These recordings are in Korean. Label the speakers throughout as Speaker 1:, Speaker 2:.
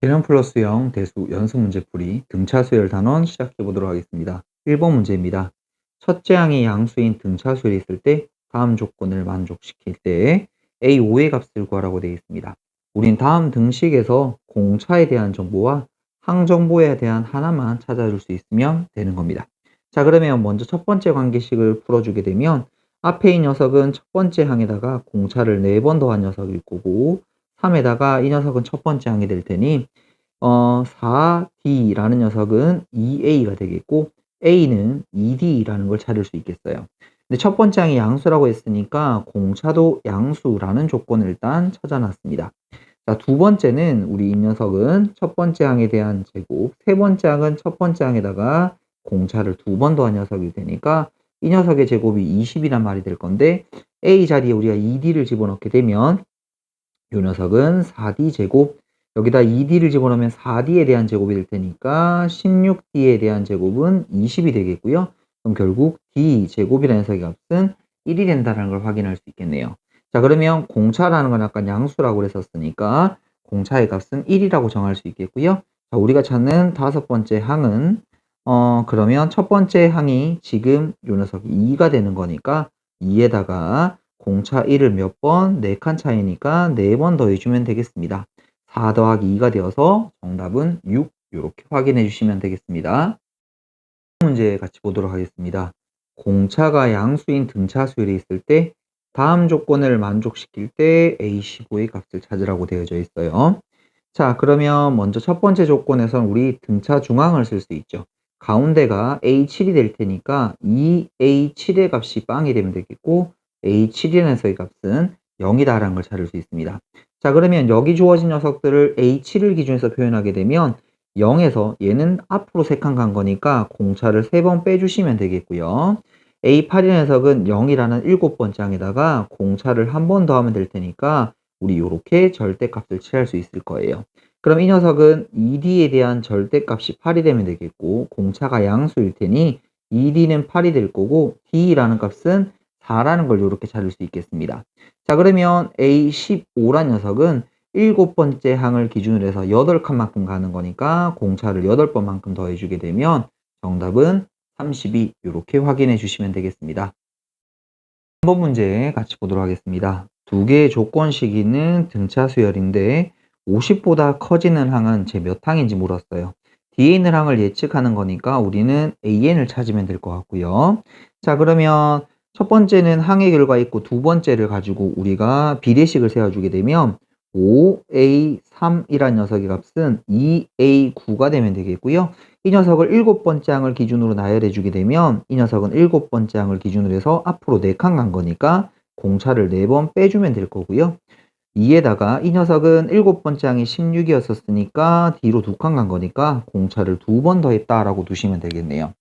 Speaker 1: 개념 플러스 0 대수 연수 문제풀이 등차 수열 단원 시작해 보도록 하겠습니다. 1번 문제입니다. 첫째 항이 양수인 등차 수열이 있을 때 다음 조건을 만족시킬 때 A5의 값을 구하라고 되어 있습니다. 우린 다음 등식에서 공차에 대한 정보와 항 정보에 대한 하나만 찾아줄 수 있으면 되는 겁니다. 자, 그러면 먼저 첫 번째 관계식을 풀어주게 되면 앞에 이 녀석은 첫 번째 항에다가 공차를 4번 더한 녀석일 거고 3에다가 이 녀석은 첫 번째 항이 될 테니 4D라는 녀석은 2A가 되겠고 A는 2D라는 걸 찾을 수 있겠어요. 근데 첫 번째 항이 양수라고 했으니까 공차도 양수라는 조건을 일단 찾아놨습니다. 자, 두 번째는 우리 이 녀석은 첫 번째 항에 대한 제곱, 세 번째 항은 첫 번째 항에다가 공차를 2번 더한 녀석이 되니까 이 녀석의 제곱이 20이란 말이 될 건데 A 자리에 우리가 2D를 집어넣게 되면 요 녀석은 4D 제곱, 여기다 2D를 집어넣으면 4D에 대한 제곱이 될 테니까 16D에 대한 제곱은 20이 되겠고요. 그럼 결국 D 제곱이라는 녀석의 값은 1이 된다는 걸 확인할 수 있겠네요. 자, 그러면 공차라는 건 아까 양수라고 그랬었으니까 공차의 값은 1이라고 정할 수 있겠고요. 자, 우리가 찾는 다섯 번째 항은 그러면 첫 번째 항이 지금 요 녀석이 2가 되는 거니까 2에다가 공차 1을 몇 번? 4칸 차이니까 4번 더해주면 되겠습니다. 4 더하기 2가 되어서 정답은 6 이렇게 확인해 주시면 되겠습니다. 문제 같이 보도록 하겠습니다. 공차가 양수인 등차 수열이 있을 때 다음 조건을 만족시킬 때 A15의 값을 찾으라고 되어져 있어요. 자, 그러면 먼저 첫 번째 조건에선 우리 등차 중앙을 쓸 수 있죠. 가운데가 A7이 될 테니까 이 A7의 값이 빵이 되면 되겠고 A7이라는 값은 0이다라는 걸 찾을 수 있습니다. 자, 그러면 여기 주어진 녀석들을 A7을 기준해서 표현하게 되면 0에서 얘는 앞으로 3칸 간 거니까 공차를 3번 빼주시면 되겠고요. A8이라는 녀석은 0이라는 7번째 항에다가 공차를 한 번 더 하면 될 테니까 우리 요렇게 절대값을 취할 수 있을 거예요. 그럼 이 녀석은 2D에 대한 절대값이 8이 되면 되겠고 공차가 양수일 테니 2D는 8이 될 거고 D라는 값은 4라는 걸 이렇게 찾을 수 있겠습니다. 자, 그러면 A15란 녀석은 7번째 항을 기준으로 해서 8칸만큼 가는 거니까 공차를 8번만큼 더해주게 되면 정답은 32 이렇게 확인해 주시면 되겠습니다. 3번 문제 같이 보도록 하겠습니다. 두 개의 조건식 있는 등차 수열인데 50보다 커지는 항은 제 몇 항인지 물었어요. 뒤에 있는 항을 예측하는 거니까 우리는 AN을 찾으면 될 것 같고요. 자, 그러면 첫 번째는 항의 결과 있고 두 번째를 가지고 우리가 비례식을 세워주게 되면 5A3이란 녀석의 값은 2A9가 되면 되겠고요. 이 녀석을 7번째 항을 기준으로 나열해 주게 되면 이 녀석은 7번째 항을 기준으로 해서 앞으로 4칸 간 거니까 공차를 4번 빼주면 될 거고요. 2에다가 이 녀석은 7번째 항이 16이었었으니까 뒤로 2칸 간 거니까 공차를 2번 더했다라고 두시면 되겠네요.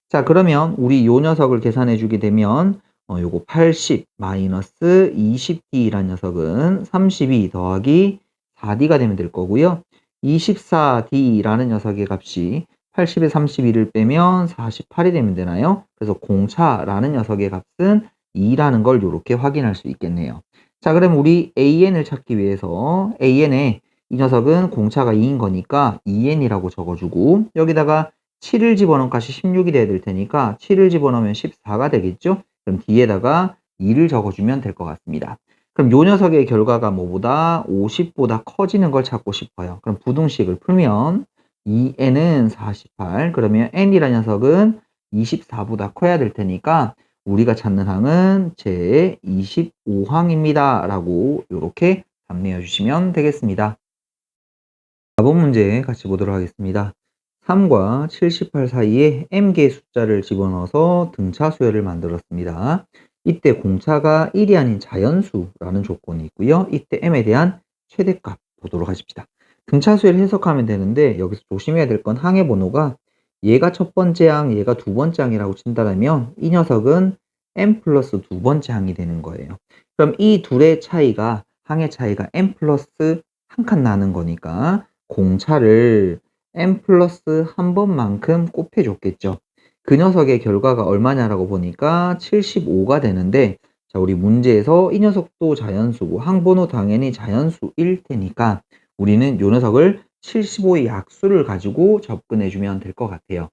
Speaker 1: 자, 그러면 우리 요 녀석을 계산해 주게 되면 요거 80 마이너스 20D라는 녀석은 32 더하기 4D가 되면 될 거고요. 24D라는 녀석의 값이 80에 32를 빼면 48이 되면 되나요? 그래서 공차라는 녀석의 값은 2라는 걸 이렇게 확인할 수 있겠네요. 자, 그럼 우리 AN을 찾기 위해서 AN에 이 녀석은 공차가 2인 거니까 2N이라고 적어주고 여기다가 7을 집어넣은 값이 16이 돼야 될 테니까 7을 집어넣으면 14가 되겠죠? 그럼 뒤에다가 2를 적어주면 될 것 같습니다. 그럼 요 녀석의 결과가 뭐보다 50보다 커지는 걸 찾고 싶어요. 그럼 부등식을 풀면 2n은 48, 그러면 n이라는 녀석은 24보다 커야 될 테니까 우리가 찾는 항은 제 25항입니다. 라고 이렇게 답내어 주시면 되겠습니다. 4번 문제 같이 보도록 하겠습니다. 3과 78 사이에 m개의 숫자를 집어넣어서 등차 수열을 만들었습니다. 이때 공차가 1이 아닌 자연수라는 조건이 있고요. 이때 m에 대한 최대값 보도록 하십시다. 등차 수열을 해석하면 되는데 여기서 조심해야 될 건 항의 번호가 얘가 첫 번째 항, 얘가 두 번째 항이라고 친다면 이 녀석은 m 플러스 두 번째 항이 되는 거예요. 그럼 이 둘의 차이가 항의 차이가 m 플러스 한 칸 나는 거니까 공차를 m 플러스 한 번만큼 곱해줬겠죠. 그 녀석의 결과가 얼마냐라고 보니까 75가 되는데 자, 우리 문제에서 이 녀석도 자연수고 항번호 당연히 자연수일 테니까 우리는 요 녀석을 75의 약수를 가지고 접근해 주면 될 것 같아요.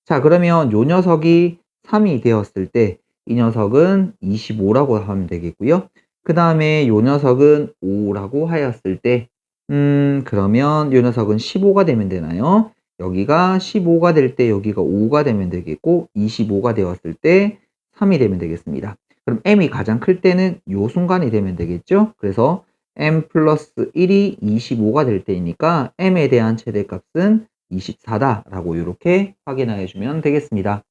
Speaker 1: 자, 그러면 요 녀석이 3이 되었을 때 이 녀석은 25라고 하면 되겠고요. 그 다음에 요 녀석은 5라고 하였을 때 그러면 요 녀석은 15가 되면 되나요? 여기가 15가 될 때 여기가 5가 되면 되겠고 25가 되었을 때 3이 되면 되겠습니다. 그럼 m이 가장 클 때는 요 순간이 되면 되겠죠? 그래서 m 플러스 1이 25가 될 때이니까 m에 대한 최대값은 24다라고 이렇게 확인해 주면 되겠습니다.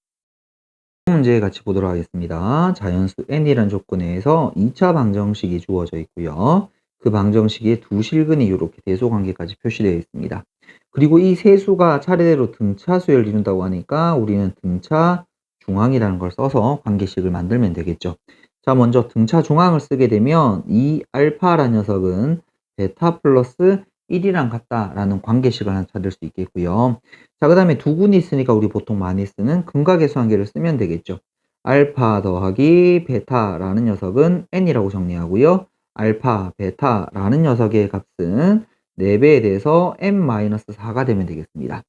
Speaker 1: 문제 같이 보도록 하겠습니다. 자연수 n이라는 조건에서 2차 방정식이 주어져 있고요. 그 방정식에 두 실근이 이렇게 대소관계까지 표시되어 있습니다. 그리고 이 세 수가 차례대로 등차수열을 이룬다고 하니까 우리는 등차 중앙이라는 걸 써서 관계식을 만들면 되겠죠. 자, 먼저 등차 중앙을 쓰게 되면 이 알파라는 녀석은 베타 플러스 1이랑 같다라는 관계식을 하나 찾을 수 있겠고요. 자, 그 다음에 두 군이 있으니까 우리 보통 많이 쓰는 근각계수관계를 쓰면 되겠죠. 알파 더하기 베타라는 녀석은 n이라고 정리하고요. 알파, 베타라는 녀석의 값은 4배에 대해서 n-4가 되면 되겠습니다.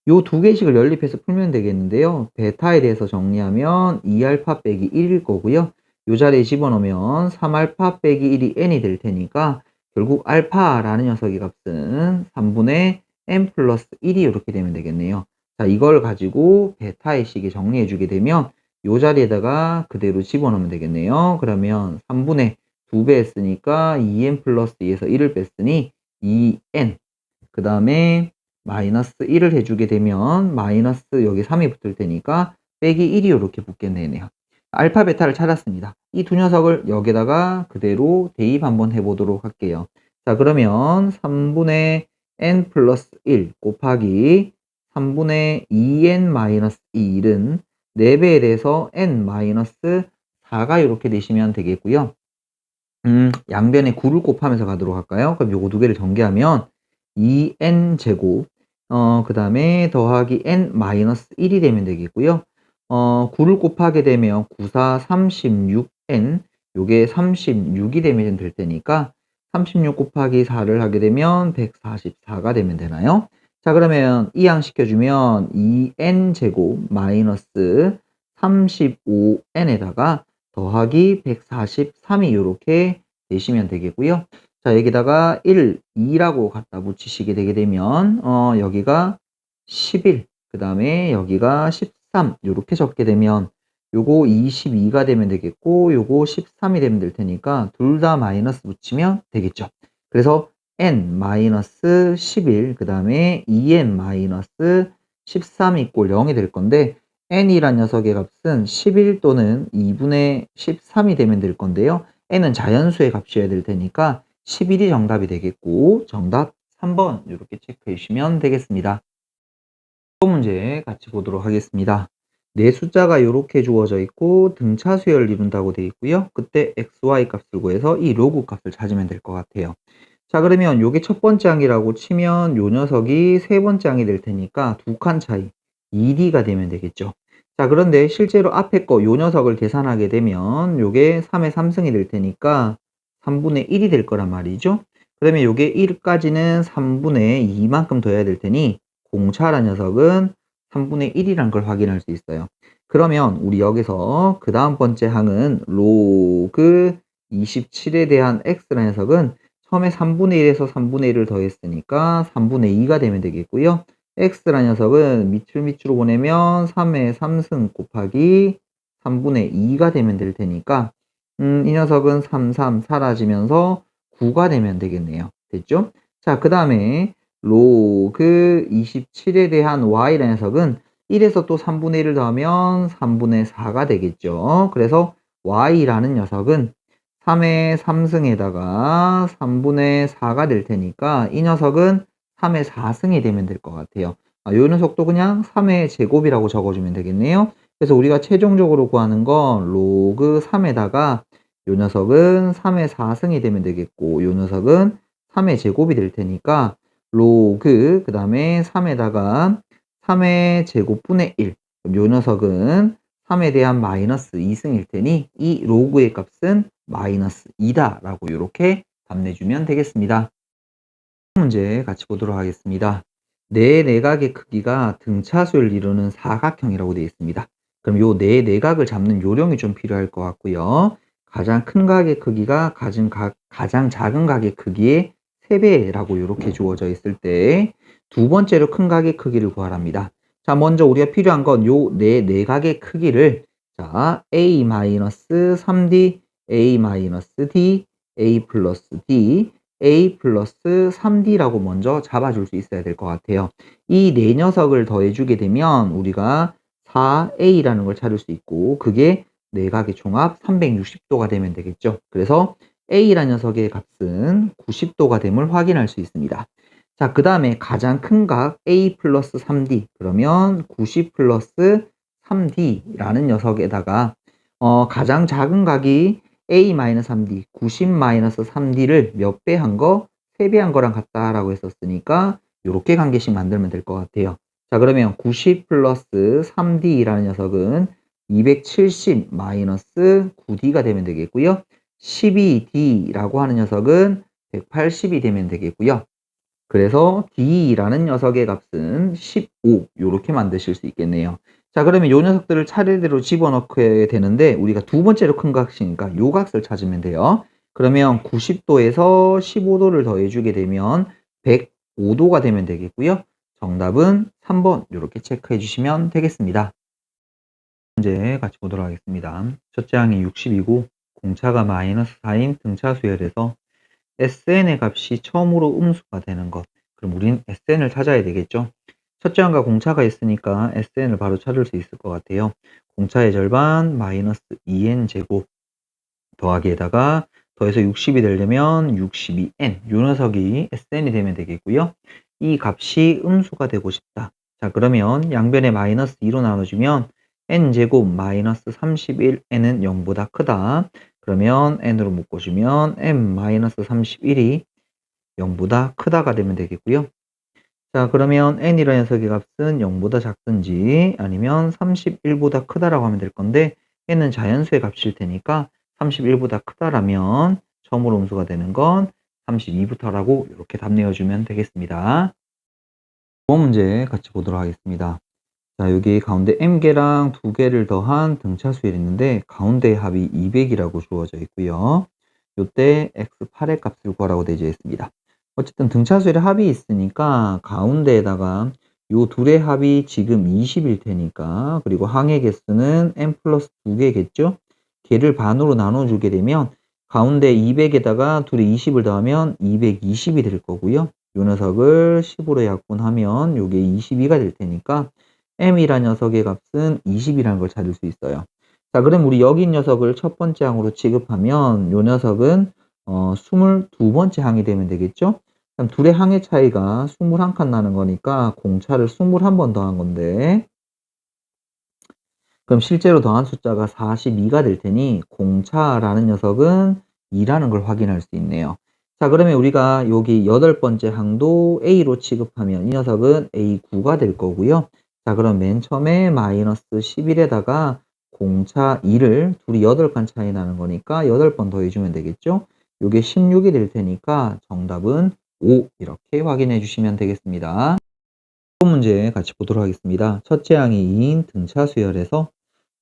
Speaker 1: 요 두 개식을 연립해서 풀면 되겠는데요. 베타에 대해서 정리하면 2알파 빼기 1일 거고요. 요 자리에 집어넣으면 3알파 빼기 1이 n이 될 테니까 결국 알파라는 녀석의 값은 3분의 n 플러스 1이 이렇게 되면 되겠네요. 자, 이걸 가지고 베타의 식에 정리해 주게 되면 요 자리에다가 그대로 집어넣으면 되겠네요. 그러면 3분의 2배 했으니까 2n 플러스 2에서 1을 뺐으니 2n 그 다음에 마이너스 1을 해주게 되면 마이너스 여기 3이 붙을 테니까 빼기 1이 이렇게 붙겠네요. 알파 베타를 찾았습니다. 이 두 녀석을 여기다가 그대로 대입 한번 해보도록 할게요. 자, 그러면 3분의 n 플러스 1 곱하기 3분의 2n 마이너스 1은 4배에 대해서 n 마이너스 4가 이렇게 되시면 되겠고요. 양변에 9를 곱하면서 가도록 할까요? 그럼 요거 두 개를 전개하면 2n 제곱 그 다음에 더하기 n 마이너스 1이 되면 되겠고요. 9를 곱하게 되면 9, 4, 36n 요게 36이 되면 될 테니까 36 곱하기 4를 하게 되면 144가 되면 되나요? 자, 그러면 이항시켜주면 2n 제곱 마이너스 35n에다가 더하기 143이 이렇게 되시면 되겠고요. 자, 여기다가 1, 2라고 갖다 붙이시게 되게 되면 여기가 11, 그 다음에 여기가 13 이렇게 적게 되면 요거 22가 되면 되겠고 요거 13이 되면 될 테니까 둘 다 마이너스 붙이면 되겠죠. 그래서 n 마이너스 11, 그 다음에 2n 마이너스 13 이꼴 0이 될 건데 n이란 녀석의 값은 11 또는 2분의 13이 되면 될 건데요. n은 자연수의 값이어야 될 테니까 11이 정답이 되겠고 정답 3번 이렇게 체크해 주시면 되겠습니다. 또 문제 같이 보도록 하겠습니다. 네 숫자가 이렇게 주어져 있고 등차 수열을 이룬다고 되어 있고요. 그때 x, y 값을 구해서 이 로그 값을 찾으면 될 것 같아요. 자, 그러면 요게 첫 번째 항이라고 치면 요 녀석이 세 번째 항이 될 테니까 두 칸 차이 2d가 되면 되겠죠. 자, 그런데 실제로 앞에 거 요 녀석을 계산하게 되면 요게 3의 3승이 될 테니까 3분의 1이 될 거란 말이죠. 그러면 요게 1까지는 3분의 2만큼 더 해야 될 테니 공차란 녀석은 3분의 1이란 걸 확인할 수 있어요. 그러면 우리 여기서 그 다음 번째 항은 로그 27에 대한 x라는 녀석은 처음에 3분의 1에서 3분의 1을 더했으니까 3분의 2가 되면 되겠고요. x라는 녀석은 밑으로 보내면 3의 3승 곱하기 3분의 2가 되면 될 테니까 이 녀석은 3, 3 사라지면서 9가 되면 되겠네요. 됐죠? 자, 그 다음에 로그 27에 대한 y라는 녀석은 1에서 또 3분의 1을 더하면 3분의 4가 되겠죠. 그래서 y라는 녀석은 3의 3승에다가 3분의 4가 될 테니까 이 녀석은 3의 4승이 되면 될 것 같아요. 이 녀석도 그냥 3의 제곱이라고 적어주면 되겠네요. 그래서 우리가 최종적으로 구하는 건 로그 3에다가 이 녀석은 3의 4승이 되면 되겠고 이 녀석은 3의 제곱이 될 테니까 로그 그 다음에 3에다가 3의 제곱분의 1 이 녀석은 3에 대한 마이너스 2승일 테니 이 로그의 값은 마이너스 2다 라고 이렇게 답내주면 되겠습니다. 문제 같이 보도록 하겠습니다. 네 내각의 크기가 등차수를 이루는 사각형이라고 되어 있습니다. 그럼 요 네 내각을 잡는 요령이 좀 필요할 것 같고요. 가장 큰 각의 크기가 가장 작은 각의 크기의 3배라고 이렇게 주어져 있을 때 두 번째로 큰 각의 크기를 구하랍니다. 자, 먼저 우리가 필요한 건 요 네 내각의 크기를 자, a-3d, a-d, a 플러스 d, a 플러스 3d라고 먼저 잡아줄 수 있어야 될 것 같아요. 이 네 녀석을 더해주게 되면 우리가 4a라는 걸 찾을 수 있고 그게 내각의 총합 360도가 되면 되겠죠. 그래서 a라는 녀석의 값은 90도가 됨을 확인할 수 있습니다. 자, 그 다음에 가장 큰 각 a 플러스 3d 그러면 90 플러스 3d라는 녀석에다가 가장 작은 각이 a-3d, 90-3d를 몇 배 한 거? 3배 한 거랑 같다라고 했었으니까 요렇게 관계식 만들면 될 것 같아요. 자, 그러면 90 플러스 3d라는 녀석은 270 마이너스 9d가 되면 되겠고요. 12d라고 하는 녀석은 180이 되면 되겠고요. 그래서 d라는 녀석의 값은 15 요렇게 만드실 수 있겠네요. 자, 그러면 요 녀석들을 차례대로 집어넣게 되는데 우리가 두 번째로 큰 값이니까 요 값을 찾으면 돼요. 그러면 90도에서 15도를 더해주게 되면 105도가 되면 되겠고요. 정답은 3번 요렇게 체크해 주시면 되겠습니다. 문제 같이 보도록 하겠습니다. 첫째 항이 60이고 공차가 마이너스 4인 등차 수열에서 SN의 값이 처음으로 음수가 되는 것. 그럼 우린 SN을 찾아야 되겠죠? 첫째 항과 공차가 있으니까 SN을 바로 찾을 수 있을 것 같아요. 공차의 절반 마이너스 2n 제곱 더하기에다가 더해서 60이 되려면 62n 요 녀석이 SN이 되면 되겠고요. 이 값이 음수가 되고 싶다. 자, 그러면 양변에 마이너스 2로 나눠주면 n제곱 마이너스 31n은 0보다 크다. 그러면 n으로 묶어주면 n 마이너스 31이 0보다 크다가 되면 되겠고요. 자, 그러면 n이라는 녀석의 값은 0보다 작든지 아니면 31보다 크다라고 하면 될 건데 n은 자연수의 값일 테니까 31보다 크다라면 처음으로 음수가 되는 건 32부터라고 이렇게 답 내어주면 되겠습니다. 2번 문제 같이 보도록 하겠습니다. 자, 여기 가운데 m개랑 2개를 더한 등차 수열이 있는데 가운데의 합이 200이라고 주어져 있고요. 요때 x8의 값을 구하라고 되어 있습니다. 어쨌든 등차 수열의 합이 있으니까 가운데에다가 요 둘의 합이 지금 20일 테니까 그리고 항의 개수는 m 플러스 2개겠죠? 걔를 반으로 나눠주게 되면 가운데 200에다가 둘이 20을 더하면 220이 될 거고요. 요 녀석을 10으로 약분하면 요게 22가 될 테니까 m이라는 녀석의 값은 20이라는 걸 찾을 수 있어요. 자, 그럼 우리 여기 녀석을 첫 번째 항으로 취급하면 요 녀석은 22번째 항이 되면 되겠죠? 그럼 둘의 항의 차이가 21칸 나는 거니까 공차를 21번 더한 건데 그럼 실제로 더한 숫자가 42가 될 테니 공차라는 녀석은 2라는 걸 확인할 수 있네요. 자, 그러면 우리가 여기 8번째 항도 A로 취급하면 이 녀석은 A9가 될 거고요. 자, 그럼 맨 처음에 마이너스 11에다가 공차 2를 둘이 8칸 차이 나는 거니까 8번 더해주면 되겠죠? 요게 16이 될 테니까 정답은 5 이렇게 확인해 주시면 되겠습니다. 번 문제 같이 보도록 하겠습니다. 첫째 항이 2인 등차 수열에서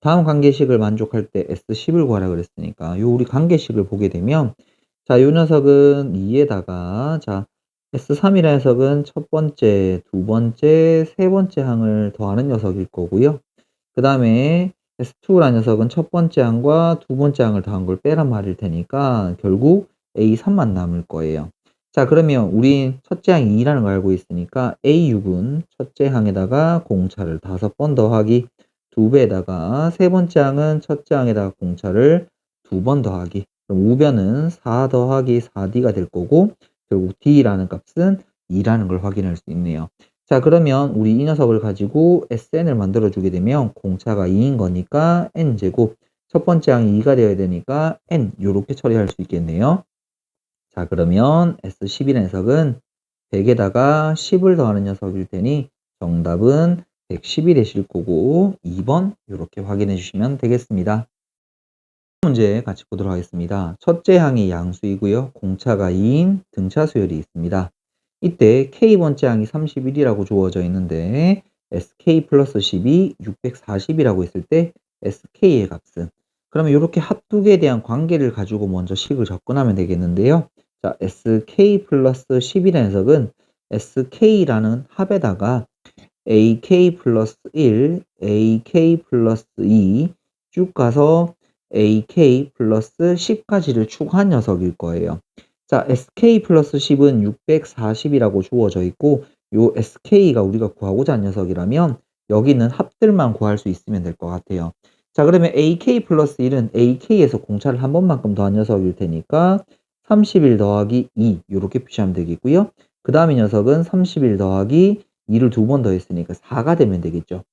Speaker 1: 다음 관계식을 만족할 때 S10을 구하라 그랬으니까 요 우리 관계식을 보게 되면 자, 요 녀석은 2에다가 자, S3이라는 녀석은 첫 번째, 두 번째, 세 번째 항을 더하는 녀석일 거고요. 그 다음에 S2라는 녀석은 첫 번째 항과 두 번째 항을 더한 걸 빼란 말일 테니까 결국 A3만 남을 거예요. 자, 그러면 우린 첫째 항이 2라는 걸 알고 있으니까 A6은 첫째 항에다가 공차를 5번 더하기 2배에다가 세 번째 항은 첫째 항에다가 공차를 2번 더하기 그럼 우변은 4 더하기 4D가 될 거고 결국 D라는 값은 2라는 걸 확인할 수 있네요. 자, 그러면 우리 이 녀석을 가지고 SN을 만들어 주게 되면 공차가 2인 거니까 N제곱 첫 번째 항이 2가 되어야 되니까 N 요렇게 처리할 수 있겠네요. 자, 그러면 S11의 녀석은 100에다가 10을 더하는 녀석일 테니 정답은 110이 되실 거고 2번 이렇게 확인해 주시면 되겠습니다. 문제 같이 보도록 하겠습니다. 첫째 항이 양수이고요. 공차가 2인 등차 수열이 있습니다. 이때 K번째 항이 31이라고 주어져 있는데 SK 플러스 10이 640이라고 했을 때 SK의 값은 그러면 이렇게 합두개에 대한 관계를 가지고 먼저 식을 접근하면 되겠는데요. 자, SK 플러스 10이라는 녀석은 SK라는 합에다가 AK 플러스 1, AK 플러스 2 쭉 가서 AK 플러스 10까지를 추가한 녀석일 거예요. 자, SK 플러스 10은 640이라고 주어져 있고 요 SK가 우리가 구하고자 한 녀석이라면 여기는 합들만 구할 수 있으면 될 것 같아요. 자, 그러면 AK 플러스 1은 AK에서 공차를 한 번만큼 더한 녀석일 테니까 31 더하기 2 요렇게 표시하면 되겠고요. 그 다음에 녀석은 31 더하기 2를 두 번 더했으니까 4가 되면 되겠죠.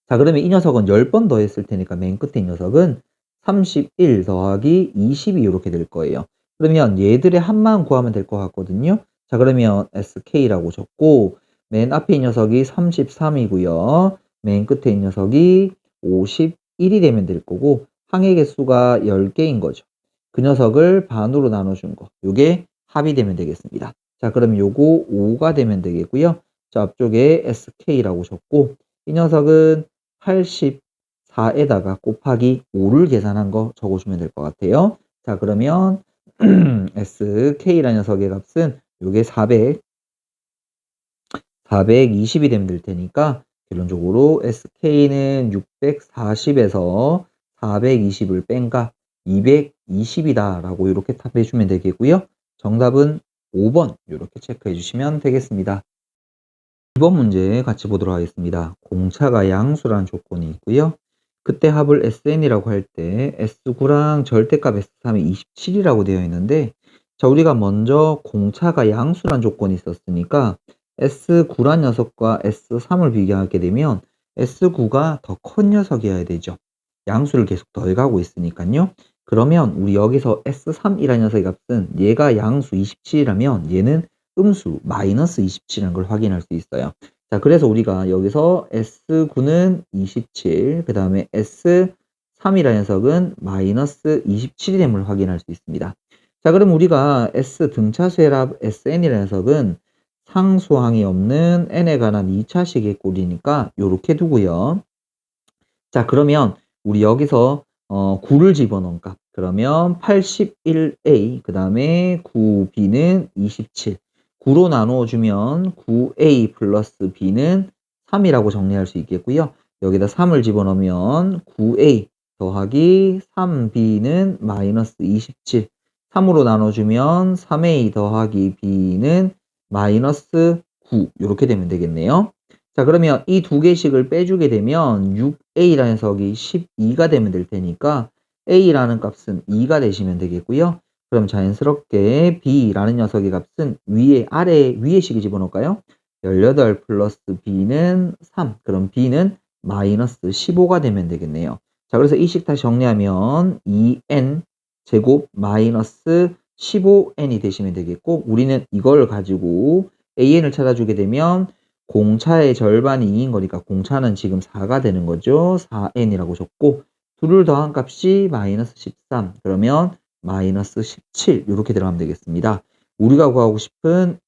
Speaker 1: 자, 그러면 이 녀석은 10번 더했을 테니까 맨 끝에 이 녀석은 31 더하기 20이 이렇게 될 거예요. 그러면 얘들의 합만 구하면 될 것 같거든요. 자, 그러면 SK라고 적고 맨 앞에 이 녀석이 33이고요. 맨 끝에 이 녀석이 51이 되면 될 거고 항의 개수가 10개인 거죠. 그 녀석을 반으로 나눠준 거. 요게 합이 되면 되겠습니다. 자, 그럼 요거 5가 되면 되겠고요. 자, 앞쪽에 SK라고 적고 이 녀석은 84에다가 곱하기 5를 계산한 거 적어주면 될 것 같아요. 자, 그러면 SK라는 녀석의 값은 요게 420이 되면 될 테니까 결론적으로 SK는 640에서 420을 뺀 값 220이다 라고 이렇게 답해주면 되겠고요. 정답은 5번 이렇게 체크해 주시면 되겠습니다. 2번 문제 같이 보도록 하겠습니다. 공차가 양수라는 조건이 있고요. 그때 합을 SN이라고 할 때 S9랑 절대값 S3이 27이라고 되어 있는데 자, 우리가 먼저 공차가 양수란 조건이 있었으니까 S9란 녀석과 S3을 비교하게 되면 S9가 더 큰 녀석이어야 되죠. 양수를 계속 더해가고 있으니까요. 그러면 우리 여기서 S3이라는 녀석의 값은 얘가 양수 27이라면 얘는 음수 마이너스 27이라는 걸 확인할 수 있어요. 자, 그래서 우리가 여기서 S9는 27, 그 다음에 S3이라는 녀석은 마이너스 27이 됨을 확인할 수 있습니다. 자, 그럼 우리가 S 등차수의 합 SN이라는 녀석은 상수항이 없는 n에 관한 2차식의 꼴이니까 요렇게 두고요. 자, 그러면 우리 여기서 9를 집어넣은 값. 그러면 81A, 그 다음에 9B는 27. 9로 나누어 주면 9A 플러스 B는 3이라고 정리할 수 있겠고요. 여기다 3을 집어넣으면 9A 더하기 3B는 마이너스 27. 3으로 나눠주면 3A 더하기 B는 마이너스 9. 이렇게 되면 되겠네요. 자, 그러면 이 두 개씩을 빼주게 되면 6A라는 녀석이 12가 되면 될 테니까 A라는 값은 2가 되시면 되겠고요. 그럼 자연스럽게 B라는 녀석의 값은 위에 식을 집어넣을까요? 18 플러스 B는 3. 그럼 B는 마이너스 15가 되면 되겠네요. 자, 그래서 이 식 다시 정리하면 2n 제곱 마이너스 15n이 되시면 되겠고 우리는 이걸 가지고 an을 찾아주게 되면 공차의 절반이 2인 거니까 공차는 지금 4가 되는 거죠. 4n이라고 적고 둘을 더한 값이 마이너스 13 그러면 마이너스 17 이렇게 들어가면 되겠습니다. 우리가 구하고 싶은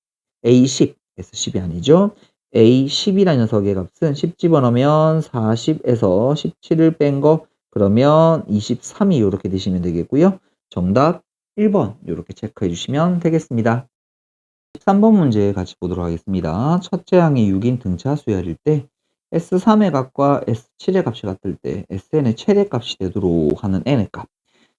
Speaker 1: A10 S10이 아니죠. A10이라는 녀석의 값은 10 집어넣으면 40에서 17을 뺀 거 그러면 23이 이렇게 되시면 되겠고요. 정답 1번 이렇게 체크해 주시면 되겠습니다. 13번 문제 같이 보도록 하겠습니다. 첫째 항이 6인 등차 수열일 때 S3의 값과 S7의 값이 같을 때 SN의 최대값이 되도록 하는 n의 값.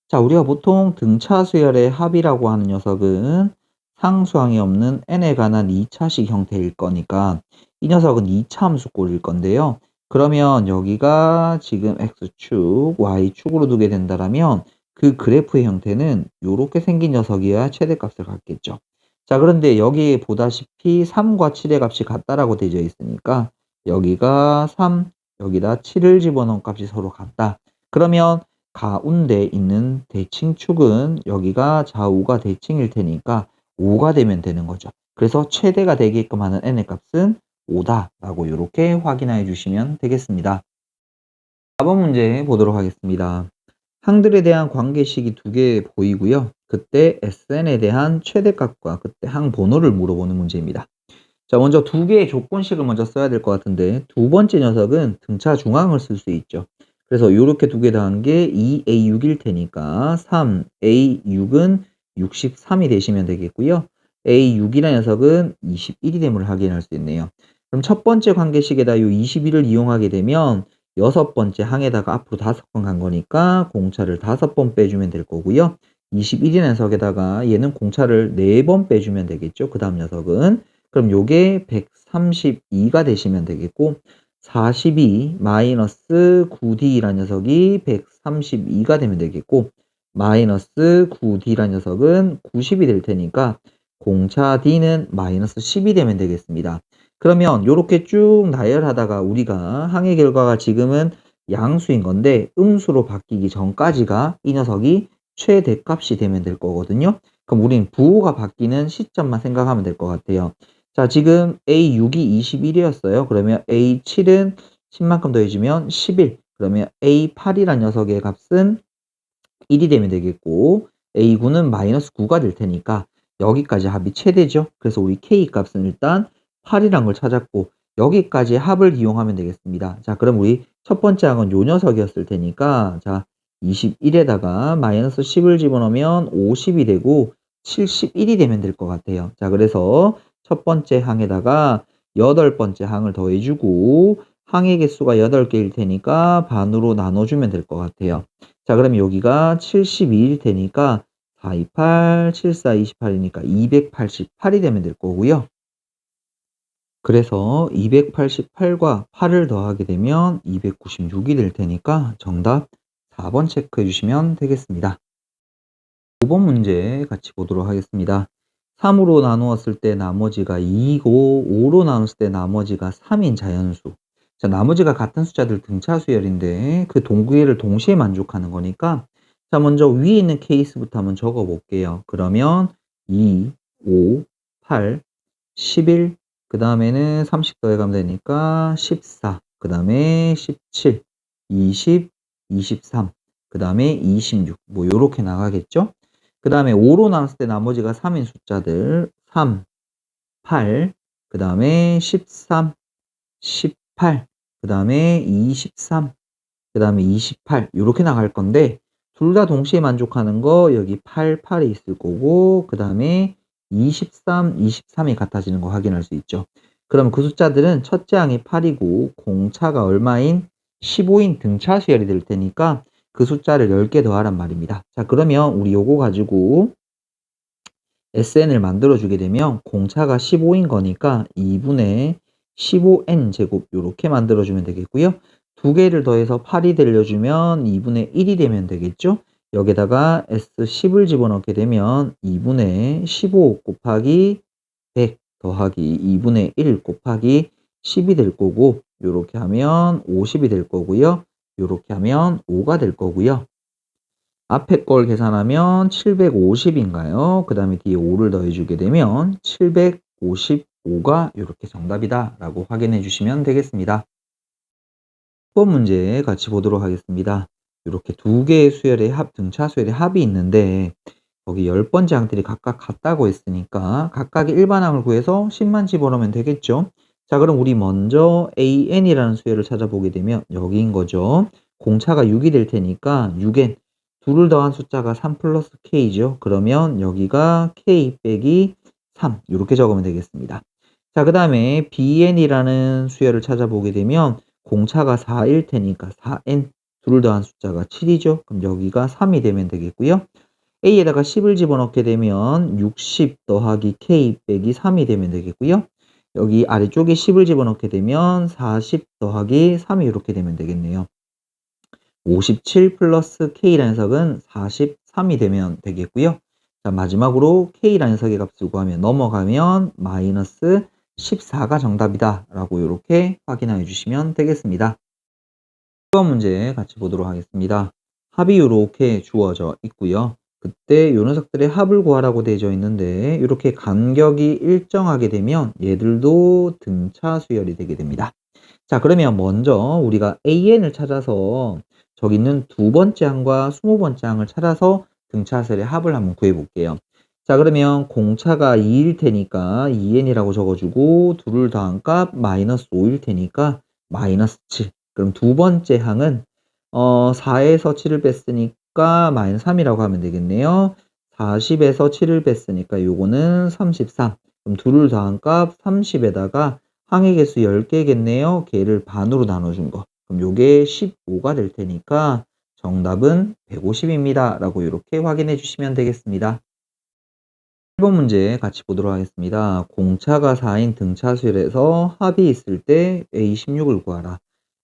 Speaker 1: 자, 우리가 보통 등차 수열의 합이라고 하는 녀석은 상수항이 없는 n에 관한 2차식 형태일 거니까 이 녀석은 2차 함수꼴일 건데요. 그러면 여기가 지금 x축, y축으로 두게 된다면 그 그래프의 형태는 이렇게 생긴 녀석이어야 최대값을 갖겠죠. 자, 그런데 여기 보다시피 3과 7의 값이 같다라고 되어 있으니까 여기가 3, 여기다 7을 집어넣은 값이 서로 같다. 그러면 가운데 있는 대칭축은 여기가 좌우가 대칭일 테니까 5가 되면 되는 거죠. 그래서 최대가 되게끔 하는 n의 값은 5다라고 이렇게 확인해 주시면 되겠습니다. 4번 문제 보도록 하겠습니다. 항들에 대한 관계식이 두 개 보이고요. 그때 SN에 대한 최대값과 그때 항 번호를 물어보는 문제입니다. 자, 먼저 두 개의 조건식을 먼저 써야 될 것 같은데 두 번째 녀석은 등차 중앙을 쓸 수 있죠. 그래서 요렇게 두 개 더한 게 2A6일 테니까 3A6은 63이 되시면 되겠고요. A6이라는 녀석은 21이 됨을 확인할 수 있네요. 그럼 첫 번째 관계식에다 요 21을 이용하게 되면 여섯 번째 항에다가 앞으로 5번 간 거니까 공차를 5번 빼주면 될 거고요. 21이라는 녀석에다가 얘는 공차를 4번 빼주면 되겠죠. 그 다음 녀석은. 그럼 요게 132가 되시면 되겠고 42 마이너스 9D라는 녀석이 132가 되면 되겠고 마이너스 9D라는 녀석은 90이 될 테니까 공차 D는 마이너스 10이 되면 되겠습니다. 그러면 요렇게 쭉 나열하다가 우리가 항의 결과가 지금은 양수인 건데 음수로 바뀌기 전까지가 이 녀석이 최대값이 되면 될 거거든요. 그럼 우린 부호가 바뀌는 시점만 생각하면 될 것 같아요. 자, 지금 A6이 21이었어요. 그러면 A7은 10만큼 더해주면 11. 그러면 A8이란 녀석의 값은 1이 되면 되겠고 A9는 마이너스 9가 될 테니까 여기까지 합이 최대죠. 그래서 우리 K 값은 일단 8이란 걸 찾았고 여기까지 합을 이용하면 되겠습니다. 자, 그럼 우리 첫 번째 항은 요 녀석이었을 테니까 자 21에다가 마이너스 10을 집어넣으면 50이 되고 71이 되면 될 것 같아요. 자, 그래서 첫 번째 항에다가 여덟 번째 항을 더해주고 항의 개수가 8개일 테니까 반으로 나눠주면 될 것 같아요. 자, 그럼 여기가 72일 테니까 4, 28, 7, 4, 28이니까 288이 되면 될 거고요. 그래서 288과 8을 더하게 되면 296이 될 테니까 정답 4번 체크해 주시면 되겠습니다. 5번 문제 같이 보도록 하겠습니다. 3으로 나누었을 때 나머지가 2이고 5로 나눴을 때 나머지가 3인 자연수. 자, 나머지가 같은 숫자들 등차 수열인데 그 동기를 동시에 만족하는 거니까 자, 먼저 위에 있는 케이스부터 한번 적어 볼게요. 그러면 2, 5, 8, 11, 그 다음에는 30 더해가면 되니까 14, 그 다음에 17, 20, 23, 그 다음에 26, 뭐 요렇게 나가겠죠? 그 다음에 5로 나눴을 때 나머지가 3인 숫자들 3, 8, 그 다음에 13, 18, 그 다음에 23, 그 다음에 28 요렇게 나갈 건데 둘 다 동시에 만족하는 거 여기 8, 8이 있을 거고 그 다음에 23, 23이 같아지는 거 확인할 수 있죠. 그럼 그 숫자들은 첫째 항이 8이고 공차가 얼마인 15인 등차 수열이 될 테니까 그 숫자를 10개 더하란 말입니다. 자, 그러면 우리 요거 가지고 SN을 만들어 주게 되면 공차가 15인 거니까 2분의 15n 제곱 요렇게 만들어 주면 되겠고요. 두 개를 더해서 8이 되려주면 2분의 1이 되면 되겠죠. 여기다가 S10을 집어넣게 되면 2분의 15 곱하기 100 더하기 2분의 1 곱하기 10이 될 거고 요렇게 하면 50이 될 거고요. 요렇게 하면 5가 될 거고요. 앞에 걸 계산하면 750인가요? 그 다음에 뒤에 5를 더해주게 되면 755가 이렇게 정답이다 라고 확인해 주시면 되겠습니다. 10번 문제 같이 보도록 하겠습니다. 이렇게 두 개의 수열의 등차 수열의 합이 있는데 거기 10번째 항들이 각각 같다고 했으니까 각각의 일반항을 구해서 10만 집어넣으면 되겠죠. 자, 그럼 우리 먼저 AN이라는 수열을 찾아보게 되면 여기인 거죠. 공차가 6이 될 테니까 6N 둘을 더한 숫자가 3 플러스 K죠. 그러면 여기가 K 빼기 3 이렇게 적으면 되겠습니다. 자, 그 다음에 BN이라는 수열을 찾아보게 되면 공차가 4일 테니까 4N 둘을 더한 숫자가 7이죠. 그럼 여기가 3이 되면 되겠고요. A에다가 10을 집어넣게 되면 60 더하기 K 빼기 3이 되면 되겠고요. 여기 아래쪽에 10을 집어넣게 되면 40 더하기 3이 이렇게 되면 되겠네요. 57 플러스 K라는 녀석은 43이 되면 되겠고요. 자, 마지막으로 K라는 녀석의 값을 구하면 넘어가면 마이너스 14가 정답이다 라고 이렇게 확인해 주시면 되겠습니다. 2번 문제 같이 보도록 하겠습니다. 합이 이렇게 주어져 있고요. 그때 이 녀석들의 합을 구하라고 되어 있는데 이렇게 간격이 일정하게 되면 얘들도 등차 수열이 되게 됩니다. 자, 그러면 먼저 우리가 AN을 찾아서 저기 있는 두 번째 항과 20번째 항을 찾아서 등차수열의 합을 한번 구해 볼게요. 자, 그러면 공차가 2일 테니까 2n이라고 적어주고 둘을 더한 값 마이너스 5일 테니까 마이너스 7. 그럼 두 번째 항은 4에서 7을 뺐으니까 마이너스 3이라고 하면 되겠네요. 40에서 7을 뺐으니까 요거는 33. 그럼 둘을 더한 값 30에다가 항의 개수 10개겠네요. 걔를 반으로 나눠준 거. 그럼 요게 15가 될 테니까 정답은 150입니다. 라고 이렇게 확인해 주시면 되겠습니다. 1번 문제 같이 보도록 하겠습니다. 공차가 4인 등차수열에서 합이 있을 때 A16을 구하라.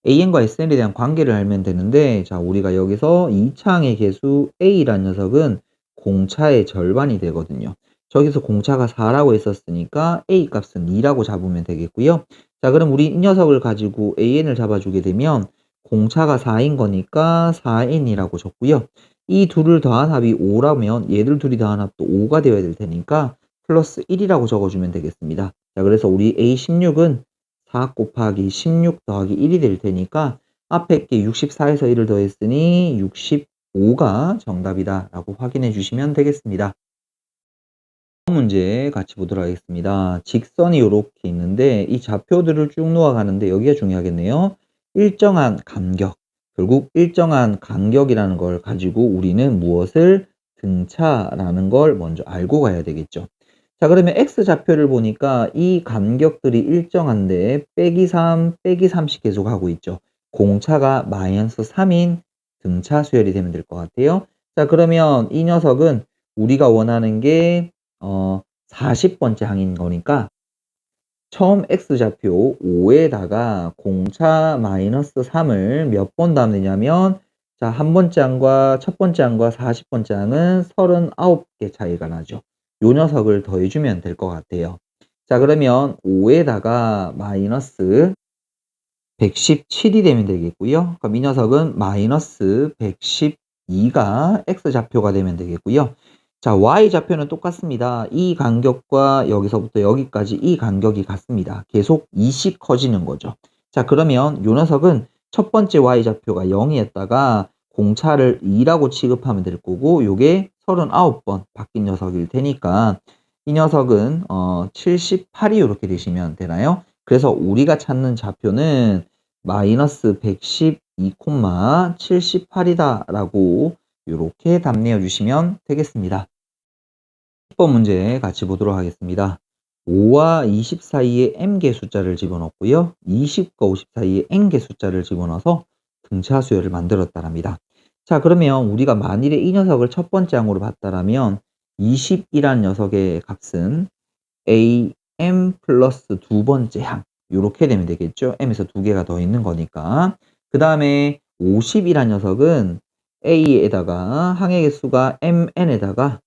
Speaker 1: AN과 SN에 대한 관계를 알면 되는데, 자, 우리가 여기서 2차항의 개수 A라는 녀석은 공차의 절반이 되거든요. 저기서 공차가 4라고 했었으니까 A 값은 2라고 잡으면 되겠고요. 자, 그럼 우리 이 녀석을 가지고 AN을 잡아주게 되면 공차가 4인 거니까 4N이라고 적고요. 이 둘을 더한 합이 5라면 얘들 둘이 더한 합도 5가 되어야 될 테니까 플러스 1이라고 적어주면 되겠습니다. 자, 그래서 우리 A16은 4 곱하기 16 더하기 1이 될 테니까 앞에 게 64에서 1을 더했으니 65가 정답이다 라고 확인해 주시면 되겠습니다. 다음 문제 같이 보도록 하겠습니다. 직선이 이렇게 있는데 이 좌표들을 쭉 놓아가는데 여기가 중요하겠네요. 일정한 간격. 결국 일정한 간격이라는 걸 가지고 우리는 무엇을 등차라는 걸 먼저 알고 가야 되겠죠. 자, 그러면 X좌표를 보니까 이 간격들이 일정한데 빼기 3, 빼기 3씩 계속 하고 있죠. 공차가 마이너스 3인 등차 수열이 되면 될 것 같아요. 자, 그러면 이 녀석은 우리가 원하는 게 40번째 항인 거니까 처음 X좌표 5에다가 공차 마이너스 3을 몇 번 더하면 되냐면 자, 한 번째 항과 첫 번째 항과 40번째 항은 39개 차이가 나죠. 요 녀석을 더해주면 될 것 같아요. 자, 그러면 5에다가 마이너스 117이 되면 되겠고요. 그럼 이 녀석은 마이너스 112가 X좌표가 되면 되겠고요. 자, Y좌표는 똑같습니다. 이 간격과 여기서부터 여기까지 이 간격이 같습니다. 계속 2씩 커지는 거죠. 자, 그러면 요 녀석은 첫 번째 Y좌표가 0이었다가 공차를 2라고 취급하면 될 거고 요게 39번 바뀐 녀석일 테니까 이 녀석은 78이 이렇게 되시면 되나요? 그래서 우리가 찾는 좌표는 마이너스 112,78이다 라고 이렇게 답 내어주시면 되겠습니다. 10번 문제 같이 보도록 하겠습니다. 5와 20 사이에 m개 숫자를 집어넣고요. 20과 50 사이에 n개 숫자를 집어넣어서 등차 수열을 만들었다랍니다. 자, 그러면 우리가 만일에 이 녀석을 첫 번째 항으로 봤다라면 20이라는 녀석의 값은 am 플러스 두 번째 항 요렇게 되면 되겠죠. m에서 두 개가 더 있는 거니까. 그 다음에 50이라는 녀석은 a에다가 항의 개수가 mn에다가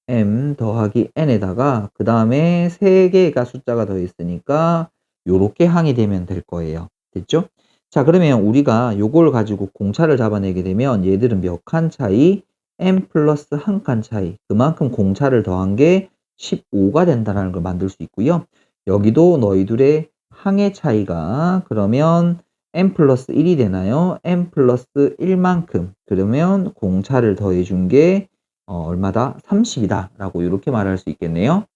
Speaker 1: m 더하기 n에다가 그 다음에 3개가 숫자가 더 있으니까 요렇게 항이 되면 될 거예요. 됐죠? 자, 그러면 우리가 요걸 가지고 공차를 잡아내게 되면 얘들은 몇 칸 차이? m 플러스 한 칸 차이. 그만큼 공차를 더한 게 15가 된다는 걸 만들 수 있고요. 여기도 너희들의 항의 차이가 그러면 m 플러스 1이 되나요? m 플러스 1만큼. 그러면 공차를 더해준 게 얼마다? 30이다 라고 이렇게 말할 수 있겠네요.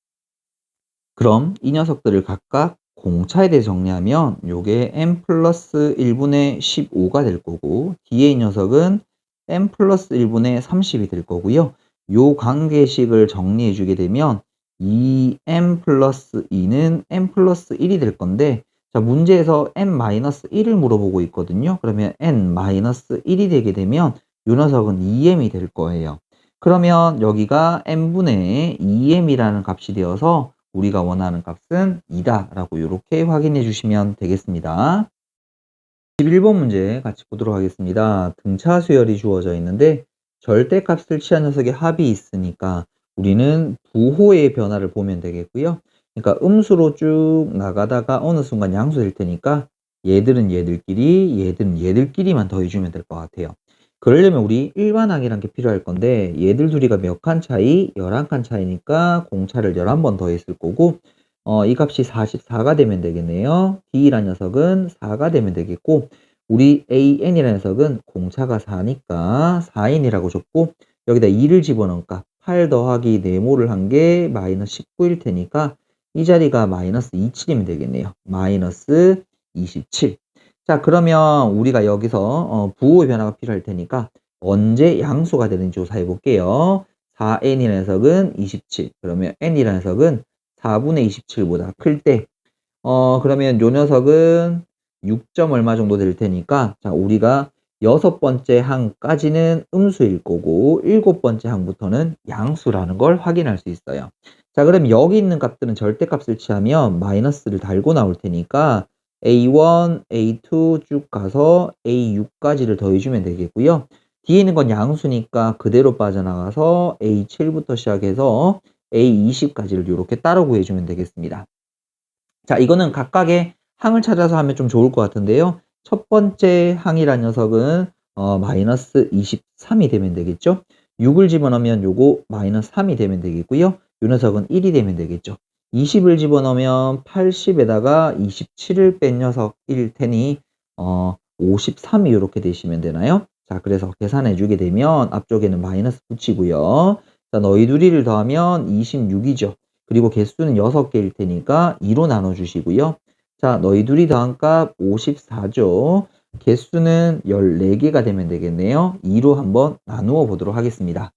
Speaker 1: 그럼 이 녀석들을 각각 공차에 대해 정리하면 요게 m 플러스 1분의 15가 될 거고 뒤에 이 녀석은 m 플러스 1분의 30이 될 거고요. 요 관계식을 정리해 주게 되면 2m 플러스 2는 m 플러스 1이 될 건데 자, 문제에서 m 마이너스 1을 물어보고 있거든요. 그러면 n 마이너스 1이 되게 되면 요 녀석은 2m이 될 거예요. 그러면 여기가 n분의 2m이라는 값이 되어서 우리가 원하는 값은 2다 라고 이렇게 확인해 주시면 되겠습니다. 11번 문제 같이 보도록 하겠습니다. 등차 수열이 주어져 있는데 절대값을 취한 녀석의 합이 있으니까 우리는 부호의 변화를 보면 되겠고요. 그러니까 음수로 쭉 나가다가 어느 순간 양수될 테니까 얘들은 얘들끼리, 얘들은 얘들끼리만 더해주면 될 것 같아요. 그러려면 우리 일반항이라는 게 필요할 건데 얘들 둘이가 몇 칸 차이? 11칸 차이니까 공차를 11번 더했을 거고 이 값이 44가 되면 되겠네요. D라는 녀석은 4가 되면 되겠고 우리 AN이라는 녀석은 공차가 4니까 4N이라고 줬고 여기다 2를 집어넣은 값 8 더하기 네모를 한 게 마이너스 19일 테니까 이 자리가 마이너스 27이면 되겠네요. 마이너스 27. 자, 그러면 우리가 여기서 부호의 변화가 필요할 테니까 언제 양수가 되는지 조사해 볼게요. 4n이라는 녀석은 27. 그러면 n이라는 녀석은 4분의 27보다 클 때, 그러면 요 녀석은 6점 얼마 정도 될 테니까, 자, 우리가 여섯 번째 항까지는 음수일 거고, 일곱 번째 항부터는 양수라는 걸 확인할 수 있어요. 자, 그럼 여기 있는 값들은 절대값을 취하면 마이너스를 달고 나올 테니까, A1, A2 쭉 가서 A6까지를 더해주면 되겠고요. 뒤에 있는 건 양수니까 그대로 빠져나가서 A7부터 시작해서 A20까지를 이렇게 따로 구해주면 되겠습니다. 자, 이거는 각각의 항을 찾아서 하면 좀 좋을 것 같은데요. 첫 번째 항이란 녀석은 마이너스 23이 되면 되겠죠. 6을 집어넣으면 요거 마이너스 3이 되면 되겠고요. 요 녀석은 1이 되면 되겠죠. 20을 집어넣으면 80에다가 27을 뺀 녀석일 테니 53이 이렇게 되시면 되나요? 자, 그래서 계산해 주게 되면 앞쪽에는 마이너스 붙이고요. 자, 너희 둘이를 더하면 26이죠. 그리고 개수는 6개일 테니까 2로 나눠주시고요. 자, 너희 둘이 더한 값 54죠. 개수는 14개가 되면 되겠네요. 2로 한번 나누어 보도록 하겠습니다.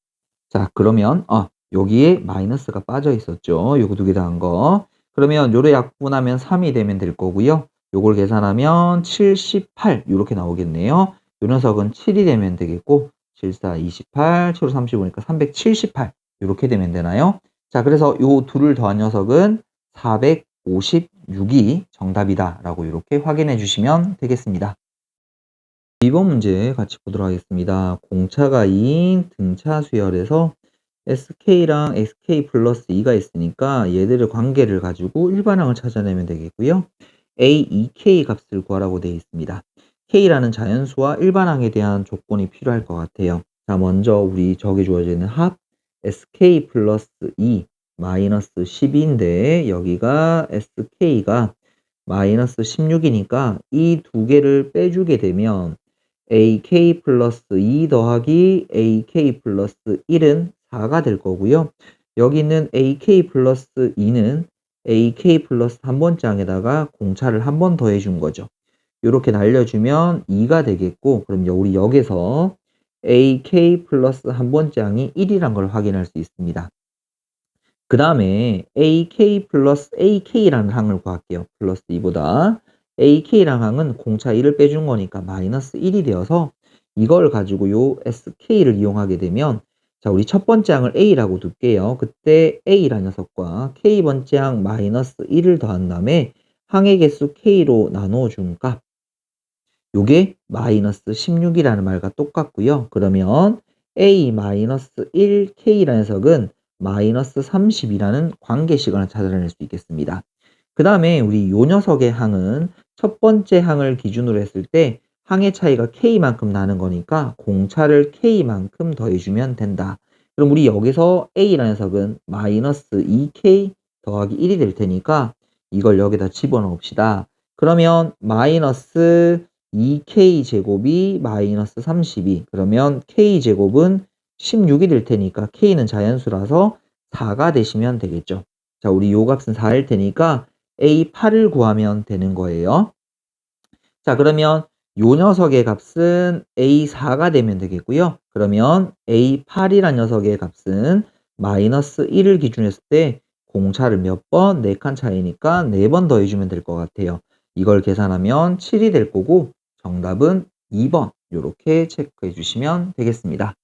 Speaker 1: 자, 그러면 여기에 마이너스가 빠져 있었죠. 요거 두 개 더한 거. 그러면 요로 약분하면 3이 되면 될 거고요. 요걸 계산하면 78 이렇게 나오겠네요. 요 녀석은 7이 되면 되겠고 7, 4, 28, 7로 35니까 378 이렇게 되면 되나요? 자, 그래서 요 둘을 더한 녀석은 456이 정답이다라고 이렇게 확인해 주시면 되겠습니다. 2번 문제 같이 보도록 하겠습니다. 공차가 2인 등차 수열에서 SK랑 SK 플러스 2가 있으니까 얘들의 관계를 가지고 일반항을 찾아내면 되겠고요. A, 2K 값을 구하라고 되어 있습니다. K라는 자연수와 일반항에 대한 조건이 필요할 것 같아요. 자, 먼저 우리 저기 주어져 있는 합 SK 플러스 2 마이너스 12인데 여기가 SK가 마이너스 16이니까 이 두 개를 빼주게 되면 AK 플러스 2 더하기 AK 플러스 1은 4가 될 거고요. 여기 있는 AK 플러스 2는 AK 플러스 한 번장에다가 공차를 한 번 더해 준 거죠. 이렇게 날려주면 2가 되겠고, 그럼 우리 여기서 AK 플러스 한 번장이 1이란 걸 확인할 수 있습니다. 그 다음에 AK 플러스 AK라는 항을 구할게요. 플러스 2보다. AK라는 항은 공차 1을 빼준 거니까 마이너스 1이 되어서 이걸 가지고 요 SK를 이용하게 되면 자, 우리 첫 번째 항을 A라고 둘게요. 그때 A라는 녀석과 K번째 항 마이너스 1을 더한 다음에 항의 개수 K로 나누어 준 값. 요게 마이너스 16이라는 말과 똑같고요. 그러면 A 마이너스 1K라는 녀석은 마이너스 30이라는 관계 시간을 찾아낼 수 있겠습니다. 그 다음에 우리 요 녀석의 항은 첫 번째 항을 기준으로 했을 때 항의 차이가 K만큼 나는 거니까 공차를 K만큼 더해주면 된다. 그럼 우리 여기서 A라는 녀석은 마이너스 2K 더하기 1이 될 테니까 이걸 여기다 집어넣읍시다. 그러면 마이너스 2K 제곱이 마이너스 32. 그러면 K 제곱은 16이 될 테니까 K는 자연수라서 4가 되시면 되겠죠. 자, 우리 요 값은 4일 테니까 A8을 구하면 되는 거예요. 자, 그러면 요 녀석의 값은 A4가 되면 되겠고요. 그러면 A8이란 녀석의 값은 마이너스 1을 기준으로 했을 때 공차를 몇 번? 4칸 차이니까 4번 더해주면 될 것 같아요. 이걸 계산하면 7이 될 거고 정답은 2번 이렇게 체크해 주시면 되겠습니다.